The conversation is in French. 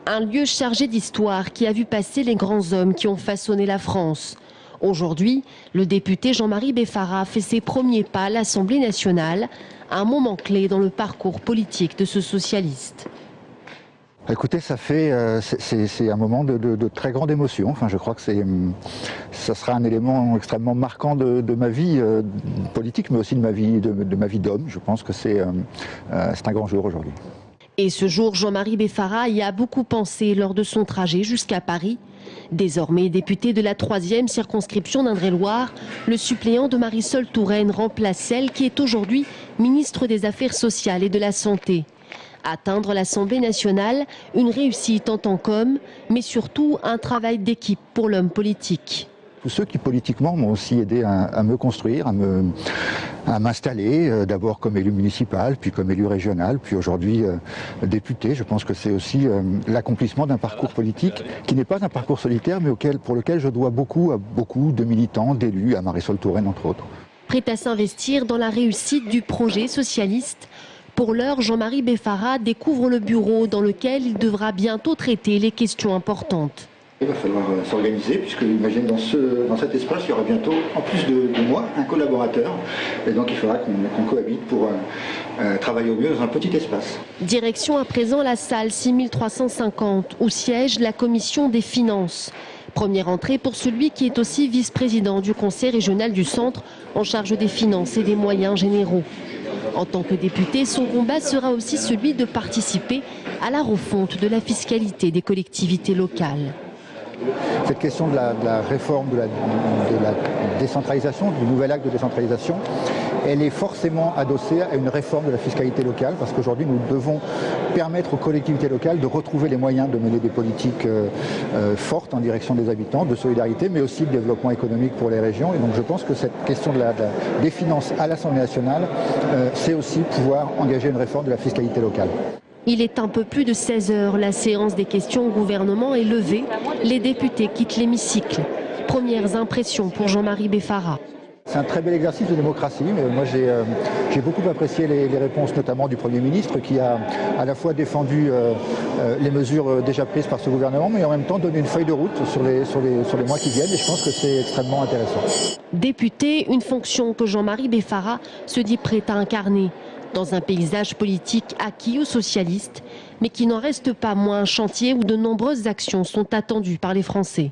Un lieu chargé d'histoire qui a vu passer les grands hommes qui ont façonné la France. Aujourd'hui, le député Jean-Marie Beffara fait ses premiers pas à l'Assemblée nationale, un moment clé dans le parcours politique de ce socialiste. Écoutez, c'est un moment de très grande émotion. Enfin, je crois que ça sera un élément extrêmement marquant de ma vie politique, mais aussi de ma vie d'homme. Je pense que c'est un grand jour aujourd'hui. Et ce jour, Jean-Marie Beffara y a beaucoup pensé lors de son trajet jusqu'à Paris. Désormais député de la 3e circonscription d'Indre-et-Loire, le suppléant de Marisol Touraine remplace celle qui est aujourd'hui ministre des Affaires sociales et de la Santé. Atteindre l'Assemblée nationale, une réussite en tant qu'homme, mais surtout un travail d'équipe pour l'homme politique. Tous ceux qui politiquement m'ont aussi aidé à me construire, à m'installer, d'abord comme élu municipal, puis comme élu régional, puis aujourd'hui député. Je pense que c'est aussi l'accomplissement d'un parcours politique qui n'est pas un parcours solitaire, mais pour lequel je dois beaucoup à beaucoup de militants, d'élus, à Marisol Touraine entre autres. Prêt à s'investir dans la réussite du projet socialiste, pour l'heure, Jean-Marie Beffara découvre le bureau dans lequel il devra bientôt traiter les questions importantes. Il va falloir s'organiser puisque, imagine, dans cet espace, il y aura bientôt, en plus de moi, un collaborateur. Et donc il faudra qu'on cohabite pour travailler au mieux dans un petit espace. Direction à présent la salle 6350 où siège la commission des finances. Première entrée pour celui qui est aussi vice-président du conseil régional du centre en charge des finances et des moyens généraux. En tant que député, son combat sera aussi celui de participer à la refonte de la fiscalité des collectivités locales. Cette question de la réforme de la décentralisation, du nouvel acte de décentralisation, elle est forcément adossée à une réforme de la fiscalité locale parce qu'aujourd'hui nous devons permettre aux collectivités locales de retrouver les moyens de mener des politiques fortes en direction des habitants, de solidarité, mais aussi de développement économique pour les régions. Et donc je pense que cette question des finances à l'Assemblée nationale, c'est aussi pouvoir engager une réforme de la fiscalité locale. Il est un peu plus de 16 heures. La séance des questions au gouvernement est levée. Les députés quittent l'hémicycle. Premières impressions pour Jean-Marie Beffara. C'est un très bel exercice de démocratie. Moi, j'ai beaucoup apprécié les réponses, notamment du Premier ministre, qui a à la fois défendu les mesures déjà prises par ce gouvernement, mais en même temps donné une feuille de route sur les mois qui viennent. Et je pense que c'est extrêmement intéressant. Député, une fonction que Jean-Marie Beffara se dit prêt à incarner dans un paysage politique acquis aux socialistes, mais qui n'en reste pas moins un chantier où de nombreuses actions sont attendues par les Français.